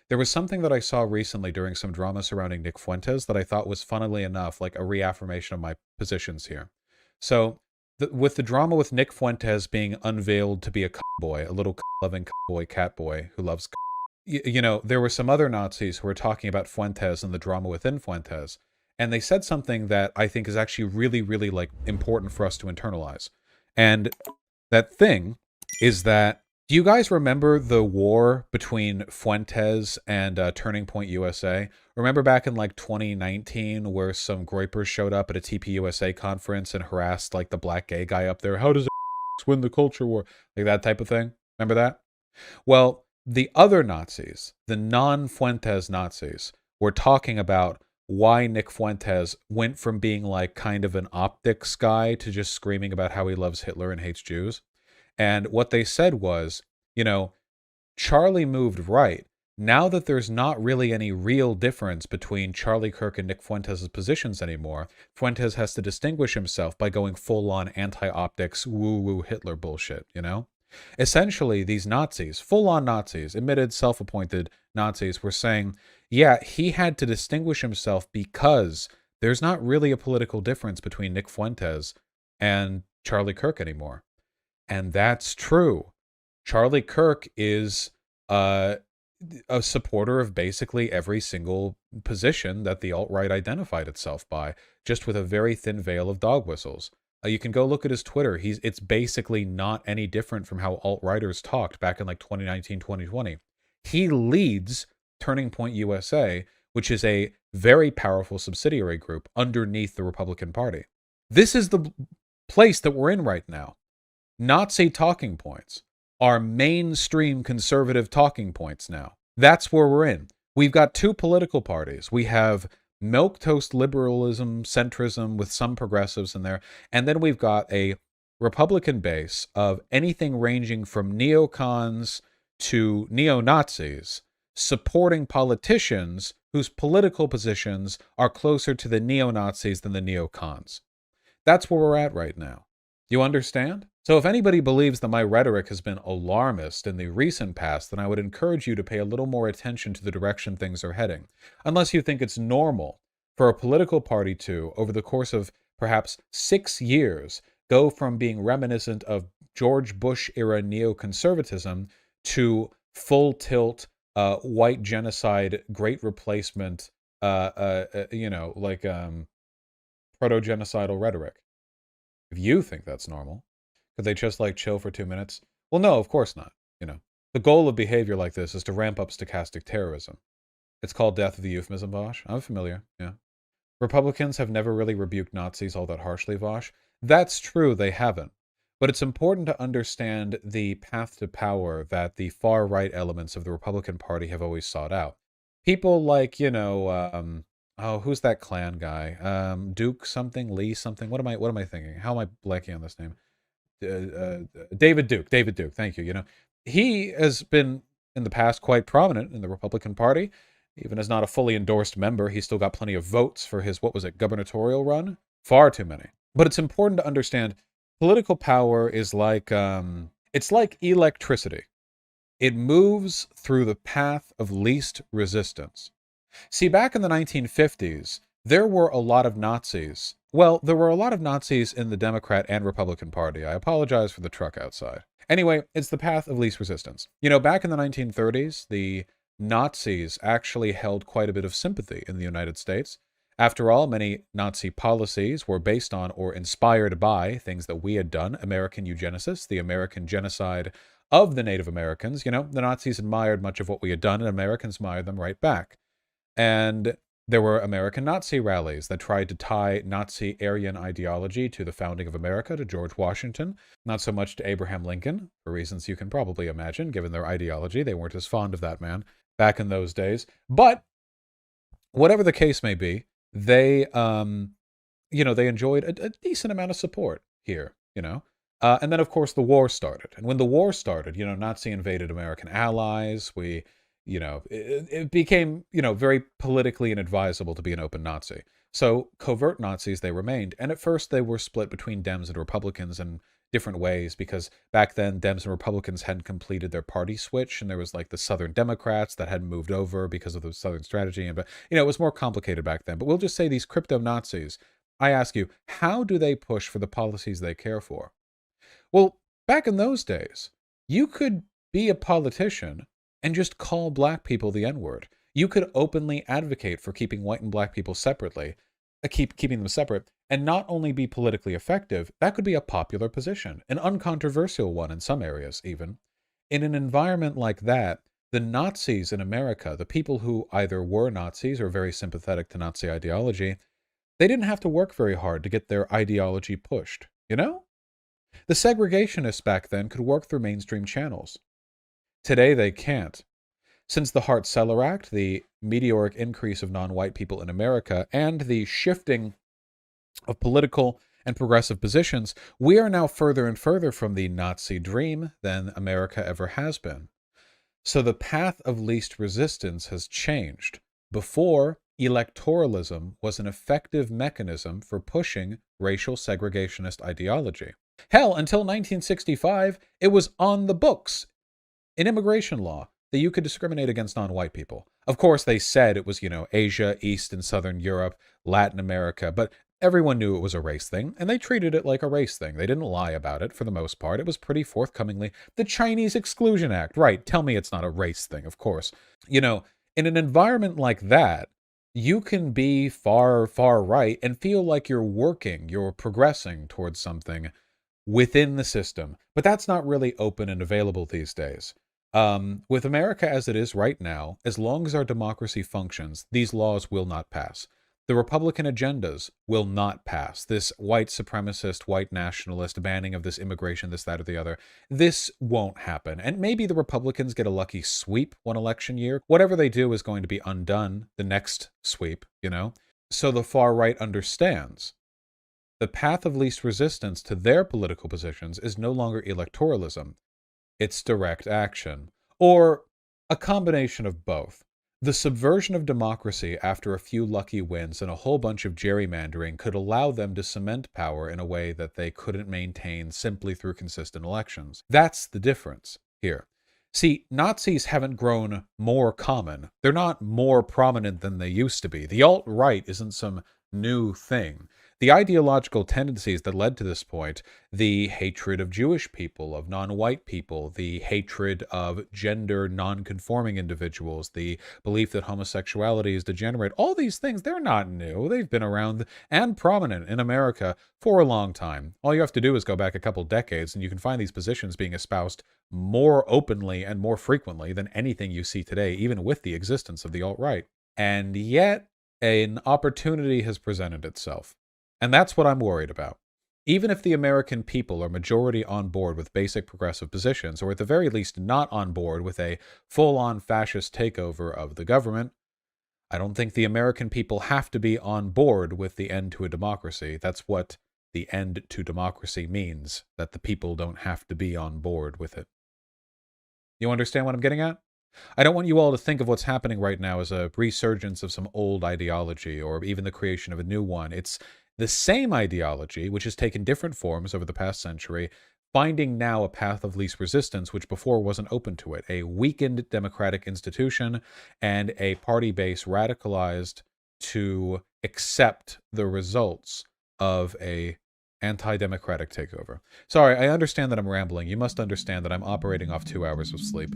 There was something that I saw recently during some drama surrounding Nick Fuentes that I thought was, funnily enough, like a reaffirmation of my positions here. So, with the drama with Nick Fuentes being unveiled to be a boy, a little loving boy, cat boy who loves, you know, there were some other Nazis who were talking about Fuentes and the drama within Fuentes, and they said something that I think is actually really, really like important for us to internalize. And that thing is that, do you guys remember the war between Fuentes and Turning Point USA? Remember back in like 2019 where some groypers showed up at a TPUSA conference and harassed like the black gay guy up there? How does it win the culture war? Like that type of thing. Remember that? Well, the other Nazis, the non-Fuentes Nazis, were talking about why Nick Fuentes went from being like kind of an optics guy to just screaming about how he loves Hitler and hates Jews. And what they said was, you know, Charlie moved right. Now that there's not really any real difference between Charlie Kirk and Nick Fuentes' positions anymore, Fuentes has to distinguish himself by going full-on anti-optics, woo-woo Hitler bullshit, you know? Essentially, these Nazis, full-on Nazis, admitted self-appointed Nazis, were saying, yeah, he had to distinguish himself because there's not really a political difference between Nick Fuentes and Charlie Kirk anymore. And that's true. Charlie Kirk is a supporter of basically every single position that the alt-right identified itself by, just with a very thin veil of dog whistles. You can go look at his Twitter. It's basically not any different from how alt-righters talked back in like 2019, 2020. He leads Turning Point USA, which is a very powerful subsidiary group underneath the Republican Party. This is the place that we're in right now. Nazi talking points are mainstream conservative talking points now. That's where we're in. We've got two political parties. We have milquetoast liberalism, centrism with some progressives in there, and then we've got a Republican base of anything ranging from neocons to neo-Nazis supporting politicians whose political positions are closer to the neo-Nazis than the neocons. That's where we're at right now. You understand? So if anybody believes that my rhetoric has been alarmist in the recent past, then I would encourage you to pay a little more attention to the direction things are heading. Unless you think it's normal for a political party to, over the course of perhaps 6 years, go from being reminiscent of George Bush-era neoconservatism to full-tilt, white genocide, great replacement, proto-genocidal rhetoric. If you think that's normal, could they just like chill for 2 minutes? Well, no, of course not. You know, the goal of behavior like this is to ramp up stochastic terrorism. It's called death of the euphemism, Vaush. I'm familiar, yeah. Republicans have never really rebuked Nazis all that harshly, Vaush. That's true, they haven't. But it's important to understand the path to power that the far-right elements of the Republican Party have always sought out. People like, oh, who's that Klan guy? Duke something, Lee something. What am I thinking? How am I blanking on this name? David Duke. David Duke. Thank you. You know, he has been in the past quite prominent in the Republican Party. Even as not a fully endorsed member, he's still got plenty of votes for his, what was it, gubernatorial run? Far too many. But it's important to understand political power is like, it's like electricity. It moves through the path of least resistance. See, back in the 1950s, there were a lot of Nazis. Well, there were a lot of Nazis in the Democrat and Republican Party. I apologize for the truck outside. Anyway, it's the path of least resistance. You know, back in the 1930s, the Nazis actually held quite a bit of sympathy in the United States. After all, many Nazi policies were based on or inspired by things that we had done. American eugenesis, the American genocide of the Native Americans. You know, the Nazis admired much of what we had done, and Americans admired them right back. And there were American Nazi rallies that tried to tie Nazi Aryan ideology to the founding of America, to George Washington, not so much to Abraham Lincoln, for reasons you can probably imagine, given their ideology. They weren't as fond of that man back in those days. But whatever the case may be, they, they enjoyed a decent amount of support here, and then, of course, the war started. And when the war started, Nazi invaded American allies. It became, very politically inadvisable to be an open Nazi. So covert Nazis, they remained. And at first they were split between Dems and Republicans and different ways, because back then Dems and Republicans hadn't completed their party switch, and there was like the Southern Democrats that hadn't moved over because of the Southern strategy, and but it was more complicated back then. But we'll just say these crypto Nazis. I ask you, how do they push for the policies they care for? Well, back in those days, you could be a politician and just call black people the N-word. You could openly advocate for keeping white and black people separately, keeping them separate, and not only be politically effective, that could be a popular position, an uncontroversial one in some areas even. In an environment like that, the Nazis in America, the people who either were Nazis or very sympathetic to Nazi ideology, they didn't have to work very hard to get their ideology pushed, you know? The segregationists back then could work through mainstream channels. Today they can't. Since the Hart-Celler Act, the meteoric increase of non-white people in America, and the shifting of political and progressive positions, we are now further and further from the Nazi dream than America ever has been. So the path of least resistance has changed. Before, electoralism was an effective mechanism for pushing racial segregationist ideology. Hell, until 1965, it was on the books in immigration law that you could discriminate against non-white people. Of course, they said it was, Asia, East and Southern Europe, Latin America, but everyone knew it was a race thing, and they treated it like a race thing. They didn't lie about it for the most part. It was pretty forthcomingly. The Chinese Exclusion Act, right, tell me it's not a race thing, of course. In an environment like that, you can be far, far right and feel like you're progressing towards something within the system. But that's not really open and available these days. With America as it is right now, as long as our democracy functions, these laws will not pass. The Republican agendas will not pass. This white supremacist, white nationalist banning of this immigration, this, that, or the other. This won't happen. And maybe the Republicans get a lucky sweep one election year. Whatever they do is going to be undone the next sweep, So the far right understands the path of least resistance to their political positions is no longer electoralism. It's direct action. Or a combination of both. The subversion of democracy after a few lucky wins and a whole bunch of gerrymandering could allow them to cement power in a way that they couldn't maintain simply through consistent elections. That's the difference here. See, Nazis haven't grown more common. They're not more prominent than they used to be. The alt-right isn't some new thing. The ideological tendencies that led to this point, the hatred of Jewish people, of non-white people, the hatred of gender non-conforming individuals, the belief that homosexuality is degenerate, all these things, they're not new. They've been around and prominent in America for a long time. All you have to do is go back a couple decades and you can find these positions being espoused more openly and more frequently than anything you see today, even with the existence of the alt-right. And yet, an opportunity has presented itself. And that's what I'm worried about. Even if the American people are majority on board with basic progressive positions, or at the very least not on board with a full-on fascist takeover of the government, I don't think the American people have to be on board with the end to a democracy. That's what the end to democracy means, that the people don't have to be on board with it. You understand what I'm getting at? I don't want you all to think of what's happening right now as a resurgence of some old ideology or even the creation of a new one. It's the same ideology, which has taken different forms over the past century, finding now a path of least resistance, which before wasn't open to it. A weakened democratic institution and a party base radicalized to accept the results of a anti-democratic takeover. Sorry, I understand that I'm rambling. You must understand that I'm operating off 2 hours of sleep.